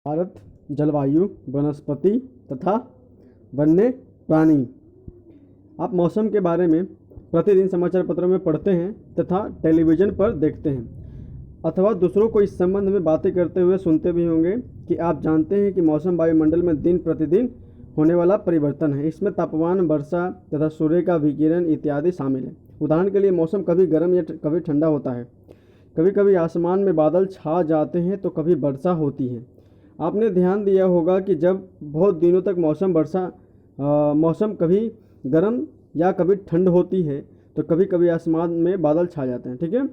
भारत, जलवायु, वनस्पति तथा वन्य प्राणी। आप मौसम के बारे में प्रतिदिन समाचार पत्रों में पढ़ते हैं तथा टेलीविज़न पर देखते हैं अथवा दूसरों को इस संबंध में बातें करते हुए सुनते भी होंगे कि आप जानते हैं कि मौसम वायुमंडल में दिन प्रतिदिन होने वाला परिवर्तन है। इसमें तापमान, वर्षा तथा सूर्य का विकिरण इत्यादि शामिल है। उदाहरण के लिए मौसम कभी गर्म या कभी ठंडा होता है। कभी कभी आसमान में बादल छा जाते हैं तो कभी वर्षा होती है। आपने ध्यान दिया होगा कि जब बहुत दिनों तक मौसम कभी गर्म या कभी ठंड होती है तो कभी कभी आसमान में बादल छा जाते हैं, ठीक है,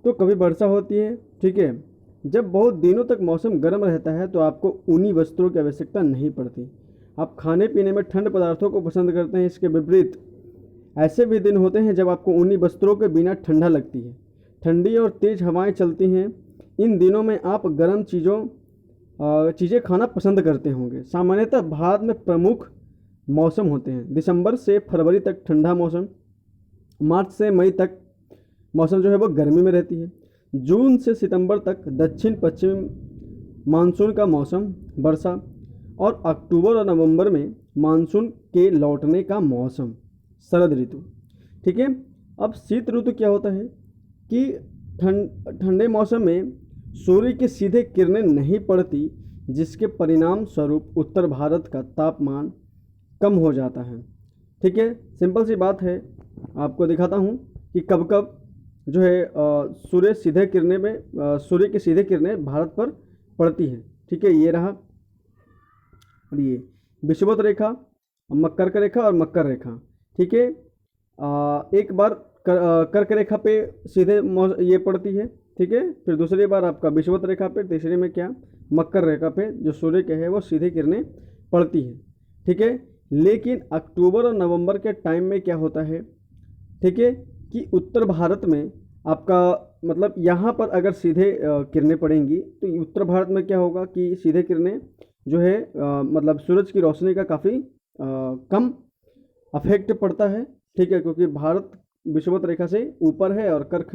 तो कभी वर्षा होती है, ठीक है। जब बहुत दिनों तक मौसम गर्म रहता है तो आपको ऊनी वस्त्रों की आवश्यकता नहीं पड़ती। आप खाने पीने में ठंड पदार्थों को पसंद करते हैं। इसके विपरीत ऐसे भी दिन होते हैं जब आपको ऊनी वस्त्रों के बिना ठंडा लगती है। ठंडी और तेज़ हवाएं चलती हैं। इन दिनों में आप गर्म चीज़ें खाना पसंद करते होंगे। सामान्यतः भारत में प्रमुख मौसम होते हैं। दिसंबर से फरवरी तक ठंडा मौसम, मार्च से मई तक मौसम जो है वो गर्मी में रहती है। जून से सितंबर तक दक्षिण पश्चिम मानसून का मौसम, वर्षा, और अक्टूबर और नवंबर में मानसून के लौटने का मौसम, शरद ऋतु, ठीक है। अब शीत ऋतु क्या होता है कि ठंडे मौसम में सूर्य की सीधे किरणें नहीं पड़ती, जिसके परिणाम स्वरूप उत्तर भारत का तापमान कम हो जाता है, ठीक है। सिंपल सी बात है, आपको दिखाता हूँ कि कब कब जो है सूर्य की सीधे किरणें भारत पर पड़ती है, ठीक है। ये रहा, और ये विषुवत रेखा, कर्क रेखा और मकर रेखा, ठीक है। एक बार कर्क रेखा पे सीधे ये पड़ती है, ठीक है। फिर दूसरी बार आपका विषुवत रेखा पे, तीसरे में क्या, मकर रेखा पे जो सूर्य के है वो सीधे किरणें पड़ती है, ठीक है। लेकिन अक्टूबर और नवंबर के टाइम में क्या होता है, ठीक है, कि उत्तर भारत में आपका मतलब यहाँ पर अगर सीधे किरणें पड़ेंगी तो उत्तर भारत में क्या होगा कि सीधे किरणें जो है मतलब सूरज की रोशनी का काफ़ी कम अफेक्ट पड़ता है, ठीक है, क्योंकि भारत विषुवत रेखा से ऊपर है और कर्क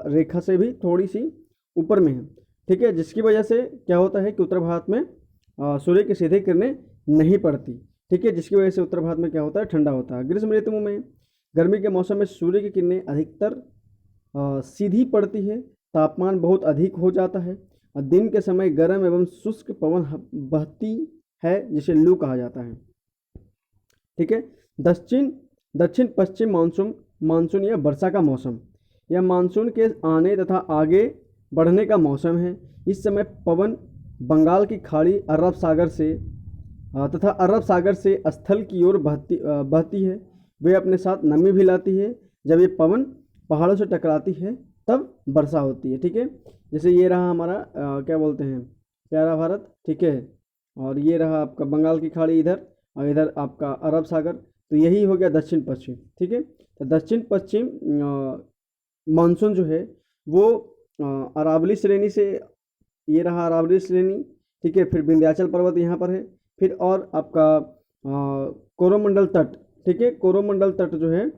रेखा से भी थोड़ी सी ऊपर में है, ठीक है। जिसकी वजह से क्या होता है कि उत्तर भारत में सूर्य की सीधे किरणें नहीं पड़ती, ठीक है, जिसकी वजह से उत्तर भारत में क्या होता है, ठंडा होता है। ग्रीष्म ऋतु में, गर्मी के मौसम में सूर्य की किरणें अधिकतर सीधी पड़ती है, तापमान बहुत अधिक हो जाता है और दिन के समय गर्म एवं शुष्क पवन बहती है, जिसे लू कहा जाता है, ठीक है। दक्षिण पश्चिम मानसून या वर्षा का मौसम, यह मानसून के आने तथा आगे बढ़ने का मौसम है। इस समय पवन बंगाल की खाड़ी, अरब सागर से स्थल की ओर बहती है। वे अपने साथ नमी भी लाती है। जब ये पवन पहाड़ों से टकराती है तब वर्षा होती है, ठीक है। जैसे ये रहा हमारा क्या बोलते हैं, प्यारा भारत, ठीक है, और ये रहा आपका बंगाल की खाड़ी इधर, और इधर आपका अरब सागर, तो यही हो गया दक्षिण पश्चिम, ठीक है। तो दक्षिण पश्चिम मानसून जो है वो अरावली श्रेणी से, ये रहा अरावली श्रेणी, ठीक है। फिर विंध्याचल पर्वत यहाँ पर है, फिर और आपका कोरोमंडल तट, ठीक है। कोरोमंडल तट जो है,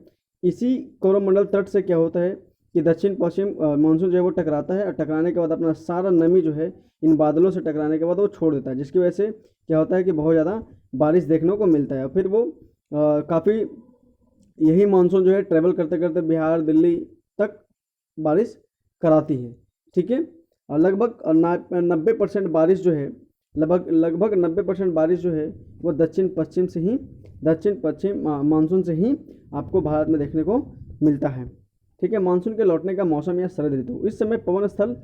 इसी कोरोमंडल तट से क्या होता है कि दक्षिण पश्चिम मानसून जो है वो टकराता है और टकराने के बाद अपना सारा नमी जो है इन बादलों से टकराने के बाद वो छोड़ देता है, जिसकी वजह से क्या होता है कि बहुत ज़्यादा बारिश देखने को मिलता है। फिर वो काफ़ी यही मानसून जो है ट्रैवल करते करते बिहार, दिल्ली तक बारिश कराती है, ठीक है। और लगभग 90% बारिश जो है, लगभग 90% बारिश जो है वो दक्षिण पश्चिम मानसून से ही आपको भारत में देखने को मिलता है, ठीक है। मानसून के लौटने का मौसम या शरद ऋतु, इस समय पवन स्थल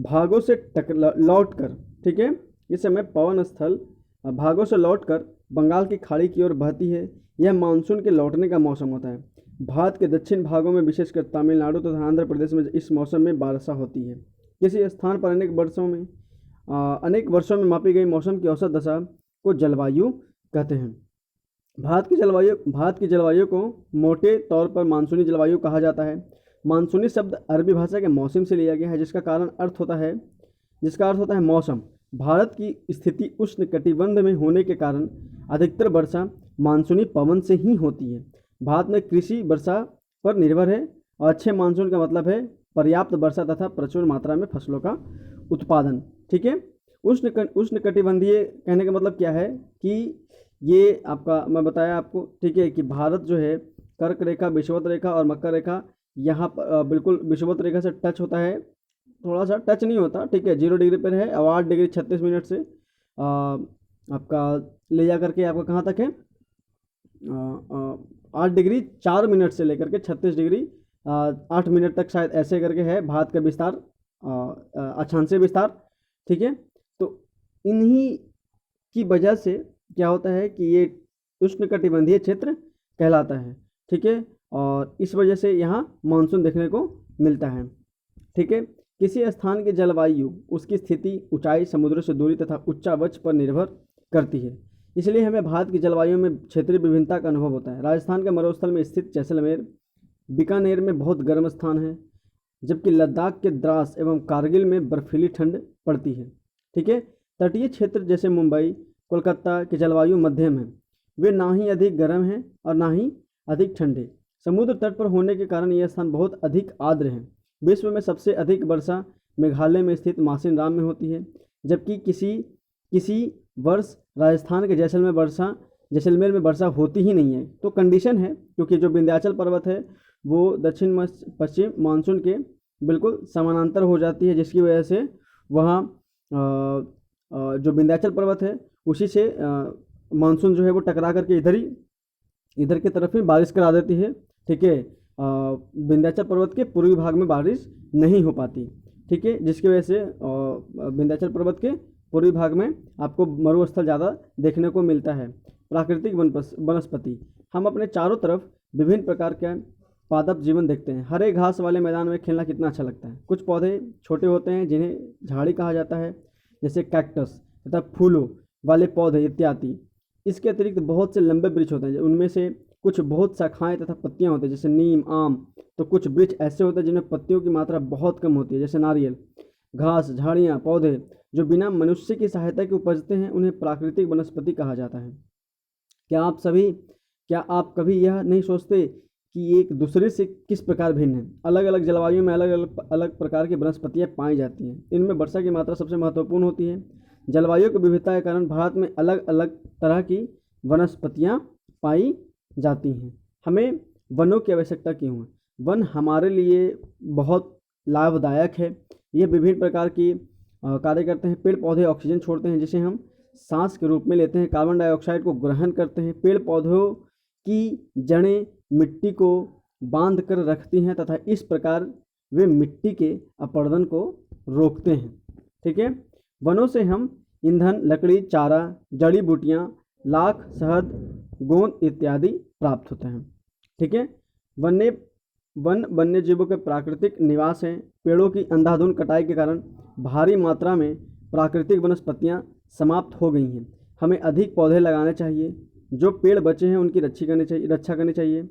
भागों से लौट कर, ठीक है, इस समय पवन स्थल भागों से लौटकर बंगाल की खाड़ी की ओर बहती है। यह मानसून के लौटने का मौसम होता है। भारत के दक्षिण भागों में, विशेषकर तमिलनाडु तथा आंध्र प्रदेश में इस मौसम में वर्षा होती है। किसी स्थान पर अनेक वर्षों में मापी गई मौसम की औसत दशा को जलवायु कहते हैं। भारत की जलवायु को मोटे तौर पर मानसूनी जलवायु कहा जाता है। मानसूनी शब्द अरबी भाषा के मौसम से लिया गया है, जिसका अर्थ होता है मौसम। भारत की स्थिति उष्ण कटिबंध में होने के कारण अधिकतर वर्षा मानसूनी पवन से ही होती है। भारत में कृषि वर्षा पर निर्भर है और अच्छे मानसून का मतलब है पर्याप्त वर्षा तथा प्रचुर मात्रा में फसलों का उत्पादन, ठीक है। उष्णकटिबंधीय कहने का मतलब क्या है कि ये आपका मैं बताया आपको, ठीक है, कि भारत जो है कर्क रेखा, विषुवत रेखा और मकर रेखा यहाँ पर बिल्कुल विषुवत रेखा से टच होता है, थोड़ा सा टच नहीं होता, ठीक है, 0 डिग्री पर है। और 8 डिग्री 36 मिनट से आपका ले जा करके आपका कहाँ तक है, 8 डिग्री 4 मिनट से लेकर के 36 डिग्री 8 मिनट तक शायद ऐसे करके है भारत का विस्तार, अक्षांशीय विस्तार, ठीक है। तो इन्हीं की वजह से क्या होता है कि ये उष्णकटिबंधीय क्षेत्र कहलाता है, ठीक है। और इस वजह से यहाँ मानसून देखने को मिलता है, ठीक है। किसी स्थान की जलवायु उसकी स्थिति, ऊंचाई, समुद्र से दूरी तथा उच्चावच पर निर्भर करती है। इसलिए हमें भारत की जलवायु में क्षेत्रीय विभिन्नता का अनुभव होता है। राजस्थान के मरुस्थल में स्थित जैसलमेर, बीकानेर में बहुत गर्म स्थान है, जबकि लद्दाख के द्रास एवं कारगिल में बर्फीली ठंड पड़ती है, ठीक है। तटीय क्षेत्र जैसे मुंबई, कोलकाता की जलवायु मध्यम है, वे ना ही अधिक गर्म हैं और ना ही अधिक ठंडे। समुद्र तट पर होने के कारण यह स्थान बहुत अधिक आर्द्र है। विश्व में सबसे अधिक वर्षा मेघालय में स्थित मासिनराम में होती है, जबकि किसी वर्ष राजस्थान के जैसलमेर में वर्षा होती ही नहीं है। तो कंडीशन है, क्योंकि जो विंध्याचल पर्वत है वो दक्षिण पश्चिम मानसून के बिल्कुल समानांतर हो जाती है, जिसकी वजह से वहाँ जो विंध्याचल पर्वत है उसी से मानसून जो है वो टकरा करके इधर की तरफ ही बारिश करा देती है, ठीक है। विंध्याचल पर्वत के पूर्वी भाग में बारिश नहीं हो पाती, ठीक है, जिसकी वजह से विंध्याचल पर्वत के पूर्वी भाग में आपको मरुस्थल ज़्यादा देखने को मिलता है। प्राकृतिक वनस्पति, हम अपने चारों तरफ विभिन्न प्रकार के पादप जीवन देखते हैं। हरे घास वाले मैदान में खेलना कितना अच्छा लगता है। कुछ पौधे छोटे होते हैं जिन्हें झाड़ी कहा जाता है, जैसे कैक्टस तथा फूलों वाले पौधे इत्यादि। इसके अतिरिक्त बहुत से लंबे वृक्ष होते हैं, उनमें से कुछ बहुत शाखाएं तथा पत्तियां होती हैं, जैसे नीम, आम। तो कुछ वृक्ष ऐसे होते हैं जिनमें पत्तियों की मात्रा बहुत कम होती है, जैसे नारियल। घास, झाड़ियाँ, पौधे जो बिना मनुष्य की सहायता के उपजते हैं उन्हें प्राकृतिक वनस्पति कहा जाता है। क्या आप कभी यह नहीं सोचते कि एक दूसरे से किस प्रकार भिन्न है? अलग अलग जलवायु में अलग प्रकार की वनस्पतियाँ पाई जाती हैं। इनमें वर्षा की मात्रा सबसे महत्वपूर्ण होती है। जलवायु की विविधता के कारण भारत में अलग अलग तरह की वनस्पतियाँ पाई जाती हैं। हमें वनों की आवश्यकता क्यों है? वन हमारे लिए बहुत लाभदायक है। ये विभिन्न प्रकार की कार्य करते हैं। पेड़ पौधे ऑक्सीजन छोड़ते हैं, जिसे हम सांस के रूप में लेते हैं। कार्बन डाइऑक्साइड को ग्रहण करते हैं। पेड़ पौधों की जड़ें मिट्टी को बांध कर रखती हैं तथा इस प्रकार वे मिट्टी के अपरदन को रोकते हैं, ठीक है। वनों से हम ईंधन, लकड़ी, चारा, जड़ी बूटियाँ, लाख, शहद, गोंद इत्यादि प्राप्त होते हैं, ठीक है। वन वन्य जीवों के प्राकृतिक निवास हैं। पेड़ों की अंधाधुंध कटाई के कारण भारी मात्रा में प्राकृतिक वनस्पतियां समाप्त हो गई हैं। हमें अधिक पौधे लगाने चाहिए। जो पेड़ बचे हैं उनकी रक्षा करनी चाहिए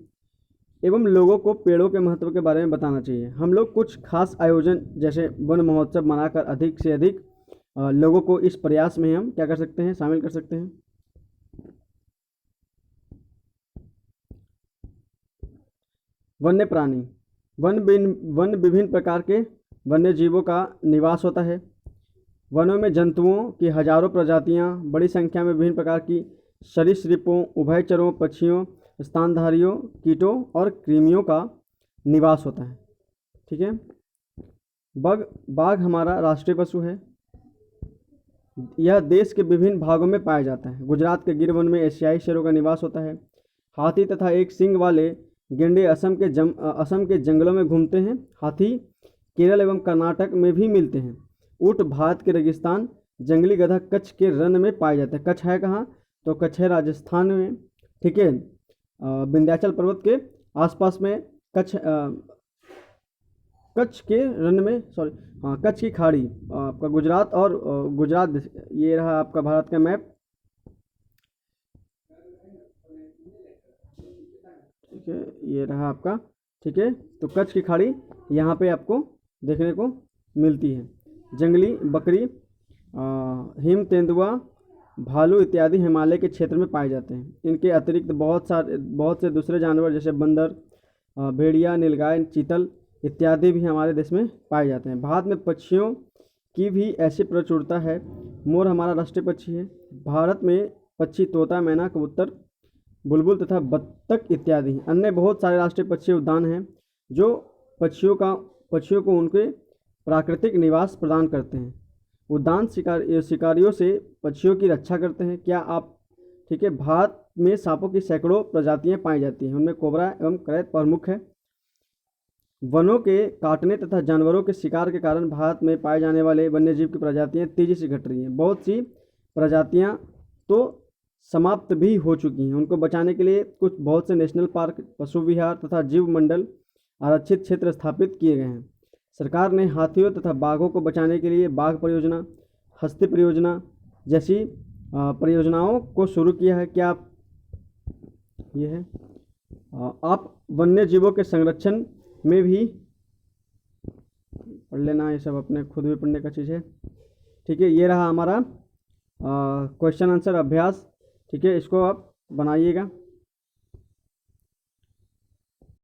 एवं लोगों को पेड़ों के महत्व के बारे में बताना चाहिए। हम लोग कुछ खास आयोजन जैसे वन महोत्सव मनाकर अधिक से अधिक लोगों को इस प्रयास में हम क्या कर सकते हैं, शामिल कर सकते हैं। वन्य प्राणी, वन विभिन्न प्रकार के वन्य जीवों का निवास होता है। वनों में जंतुओं की हजारों प्रजातियां, बड़ी संख्या में विभिन्न प्रकार की सरीसृपों, उभयचरों, पक्षियों, स्तनधारियों, कीटों और कृमियों का निवास होता है, ठीक है। बाघ हमारा राष्ट्रीय पशु है। यह देश के विभिन्न भागों में पाया जाता है। गुजरात के गिर वन में एशियाई शेरों का निवास होता है। हाथी तथा एक सींग वाले गेंडे असम के जंगलों में घूमते हैं। हाथी केरल एवं कर्नाटक में भी मिलते हैं। ऊँट भारत के रेगिस्तान, जंगली गधा कच्छ के रण में पाए जाते हैं। कच्छ है कहाँ? तो कच्छ है राजस्थान में, ठीक है। विंध्याचल पर्वत के आसपास में कच्छ के रण में, कच्छ की खाड़ी आपका गुजरात और गुजरात, ये रहा आपका भारत का मैप, ठीक है, ये रहा आपका, ठीक है। तो कच्छ की खाड़ी यहाँ पे आपको देखने को मिलती है। जंगली बकरी, हिम तेंदुआ, भालू इत्यादि हिमालय के क्षेत्र में पाए जाते हैं। इनके अतिरिक्त बहुत से दूसरे जानवर जैसे बंदर, भेड़िया, नीलगाय, चीतल इत्यादि भी हमारे देश में पाए जाते हैं। भारत में पक्षियों की भी ऐसी प्रचुरता है। मोर हमारा राष्ट्रीय पक्षी है। भारत में पक्षी तोता, मैना, कबूतर, बुलबुल तथा बत्तख इत्यादि हैं। अन्य बहुत सारे राष्ट्रीय पक्षी उद्यान हैं जो पक्षियों को उनके प्राकृतिक निवास प्रदान करते हैं। उद्यान शिकारियों से पक्षियों की रक्षा करते हैं। क्या आप ठीक है। भारत में सांपों की सैकड़ों प्रजातियां पाई जाती हैं, उनमें कोबरा एवं करैत प्रमुख है। वनों के काटने तथा जानवरों के शिकार के कारण भारत में पाए जाने वाले वन्यजीव की प्रजातियां तेजी से घट रही हैं। बहुत सी प्रजातियां तो समाप्त भी हो चुकी हैं। उनको बचाने के लिए बहुत से नेशनल पार्क, पशु विहार तथा जीव मंडल आरक्षित क्षेत्र स्थापित किए गए हैं। सरकार ने हाथियों तथा बाघों को बचाने के लिए बाघ परियोजना, हस्ती परियोजना जैसी परियोजनाओं को शुरू किया है। क्या आप ये है आप वन्य जीवों के संरक्षण में भी पढ़ लेना, ये सब अपने खुद भी पढ़ने का चीज़ है। ठीक है, ये रहा हमारा क्वेश्चन आंसर अभ्यास। ठीक है, इसको आप बनाइएगा।